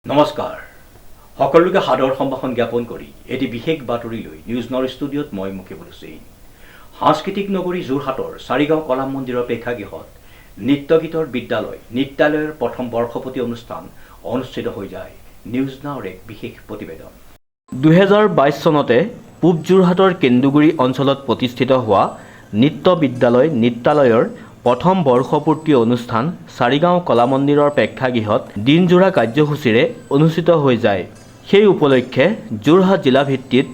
নমস্কাৰ সকলোকে সাদৰ সম্ভাষণ জ্ঞাপন কৰি এটি বিশেষ বাতৰি লৈ নিউজ নাওৰ ষ্টুডিঅ'ত মই মুকেবুল হুছেইন। সাংস্কৃতিক নগৰী যোৰহাটৰ চাৰিগাঁও কলা মন্দিৰৰ প্ৰেক্ষাগৃহত নৃত্যগীতৰ বিদ্যালয় নৃত্যালয়ৰ প্ৰথম বৰ্ষপূৰ্তি অনুষ্ঠান অনুষ্ঠিত হৈ যায়। নিউজ নাওৰ এক বিশেষ প্ৰতিবেদন। 2022 চনতে পূব যোৰহাটৰ কেন্দুগুৰি অঞ্চলত প্ৰতিষ্ঠিত হোৱা নৃত্য বিদ্যালয় নৃত্যালয়ৰ প্ৰথম বৰ্ষপূৰ্তি অনুষ্ঠান চাৰিগাঁও কলা মন্দিৰৰ প্ৰেক্ষাগৃহত দিনজোৰা কাৰ্যসূচীৰে অনুষ্ঠিত হৈ যায়। সেই উপলক্ষে যোৰহাট জিলা ভিত্তিত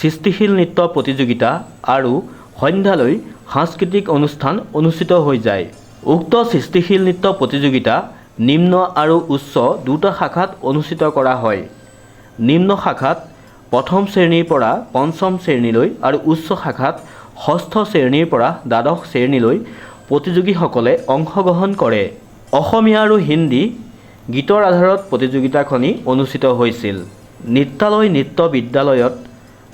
সৃষ্টিশীল নৃত্য প্ৰতিযোগিতা আৰু সন্ধ্যালৈ সাংস্কৃতিক অনুষ্ঠান অনুষ্ঠিত হৈ যায়। উক্ত সৃষ্টিশীল নৃত্য প্ৰতিযোগিতা নিম্ন আৰু উচ্চ দুটা শাখাত অনুষ্ঠিত কৰা হয়। নিম্ন শাখাত প্ৰথম শ্ৰেণীৰ পৰা পঞ্চম শ্ৰেণীলৈ আৰু উচ্চ শাখাত ষষ্ঠ শ্ৰেণীৰ পৰা দ্বাদশ শ্ৰেণীলৈ প্ৰতিযোগীসকলে অংশগ্ৰহণ কৰে। অসমীয়া আৰু হিন্দী গীতৰ আধাৰত প্ৰতিযোগিতাখনি অনুষ্ঠিত হৈছিল। নৃত্যালয় নৃত্য বিদ্যালয়ত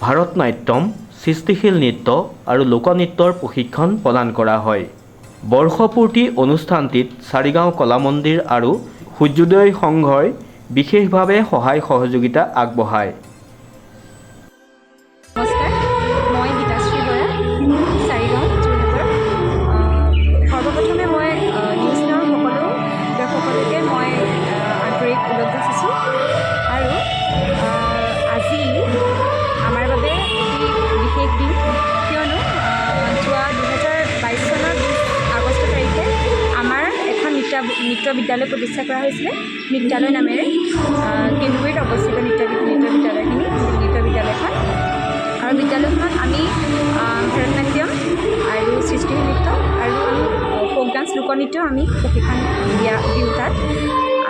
ভাৰতনাট্যম, সৃষ্টিশীল নৃত্য আৰু লোকনৃত্যৰ প্ৰশিক্ষণ প্ৰদান কৰা হয়। বৰ্ষপূৰ্তি অনুষ্ঠানটিত চাৰিগাঁও কলা মন্দিৰ আৰু সূৰ্যোদয় সংঘই বিশেষভাৱে সহায় সহযোগিতা আগবঢ়ায়। নৃত্য বিদ্যালয় প্ৰতিষ্ঠা কৰা হৈছিলে নৃত্যালয় নামেৰে। কেন্দুগুৰিত অৱস্থিত নৃত্য বিদ্যালয়খিনি নৃত্য বিদ্যালয়খন আৰু বিদ্যালয়খনত আমি ভাৰতনাট্যম আৰু সৃষ্টিশীল নৃত্য আৰু আমি ফ'ক ডান্স লোকনৃত্য আমি প্ৰশিক্ষণ দিওঁ তাত।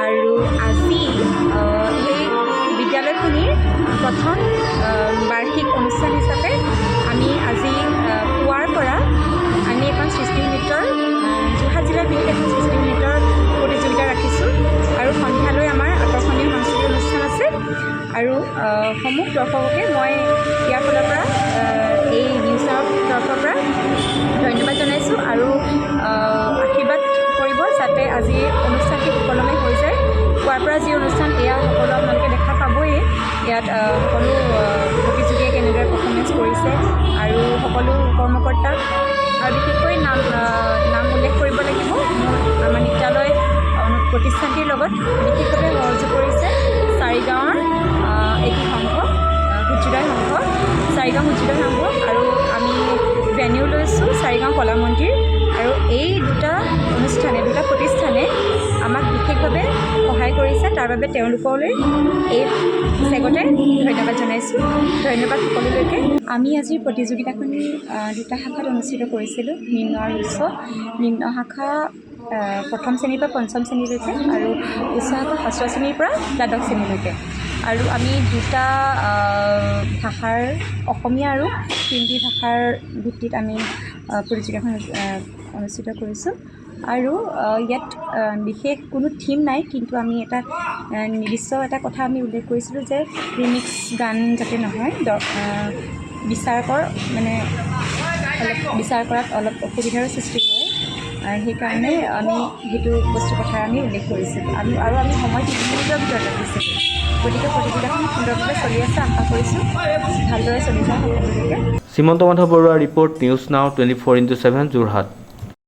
আৰু আজি সেই বিদ্যালয়খিনিৰ প্ৰথম বাৰ্ষিক অনুষ্ঠান হিচাপে আমি আজি পুৱাৰ পৰা আমি এখন সৃষ্টিশীল নৃত্যৰ যোৰহাট জিলাৰ ভিতৰত এখন সৃষ্টিশীল নৃত্যৰ প্ৰতিযোগিতা ৰাখিছোঁ আৰু সন্ধ্যালৈ আমাৰ আকৰ্ষণীয় সাংস্কৃতিক অনুষ্ঠান আছে। আৰু সমূহ দৰ্শককে মই ইয়াৰ ফালৰ পৰা এই নিউজৰ তৰফৰ পৰা ধন্যবাদ জনাইছোঁ আৰু আশীৰ্বাদ কৰিব যাতে আজি অনুষ্ঠানটি সুকলমে হৈ যায়। পুৱাৰ পৰা যি অনুষ্ঠান এয়া সকলো আপোনালোকে দেখা পাবই। ইয়াত সকলো প্ৰতিযোগীয়ে কেনেদৰে পাৰফৰ্মেঞ্চ কৰিছে আৰু সকলো কৰ্মকৰ্তাক আৰু বিশেষকৈ নাম উল্লেখ কৰিব লাগিব। আমাৰ নৃত্যালয় প্ৰতিষ্ঠানটিৰ লগত বিশেষভাৱে সহযোগ কৰিছে চাৰিগাঁৱৰ এটি সংঘ সূৰ্যোদয় সংঘ, চাৰিগাঁও সূৰ্যোদয় সংঘ, আৰু আমি ভেনিউ লৈছোঁ চাৰিগাঁও কলা মন্দিৰ। আৰু এই দুটা প্ৰতিষ্ঠানে আমাক বিশেষভাৱে সহায় কৰিছে, তাৰ বাবে তেওঁলোকলৈ এই চেগতে ধন্যবাদ জনাইছোঁ। ধন্যবাদ সকলোলৈকে। আমি আজিৰ প্ৰতিযোগিতাখনি দুটা শাখাত অনুষ্ঠিত কৰিছিলোঁ, নিম্ন আৰু উচ্চ। নিম্ন শাখা প্ৰথম শ্ৰেণীৰ পৰা পঞ্চম শ্ৰেণীলৈকে আৰু উচ্চ শাখা ষষ্ঠ শ্ৰেণীৰ পৰা দ্বাদশ শ্ৰেণীলৈকে। আৰু আমি দুটা ভাষাৰ অসমীয়া আৰু হিন্দী ভাষাৰ ভিত্তিত আমি প্ৰতিযোগিতাখন অনুষ্ঠিত কৰিছোঁ। আৰু ইয়াত বিশেষ কোনো থিম নাই, কিন্তু আমি এটা নিৰ্দিষ্ট এটা কথা আমি উল্লেখ কৰিছিলোঁ যে ৰিমিক্স গান যাতে নহয়, বিচাৰ কৰাত অলপ অসুবিধাৰ সৃষ্টি হয়। সেইকাৰণে আমি সেইটো বস্তুৰ কথা আমি উল্লেখ কৰিছিলোঁ। আমি সময় 3 মিনিটৰ ভিতৰত ৰাখিছিলোঁ। গতিকে প্ৰতিযোগিতাখন সুন্দৰভাৱে চলি আছে, আশা কৰিছোঁ ভালদৰে চলি যায় সকলোলৈকে। শ্ৰীমন্ত মাধৱ বৰুৱাৰ ৰিপৰ্ট, নিউজ নাও 24/7 যোৰহাট।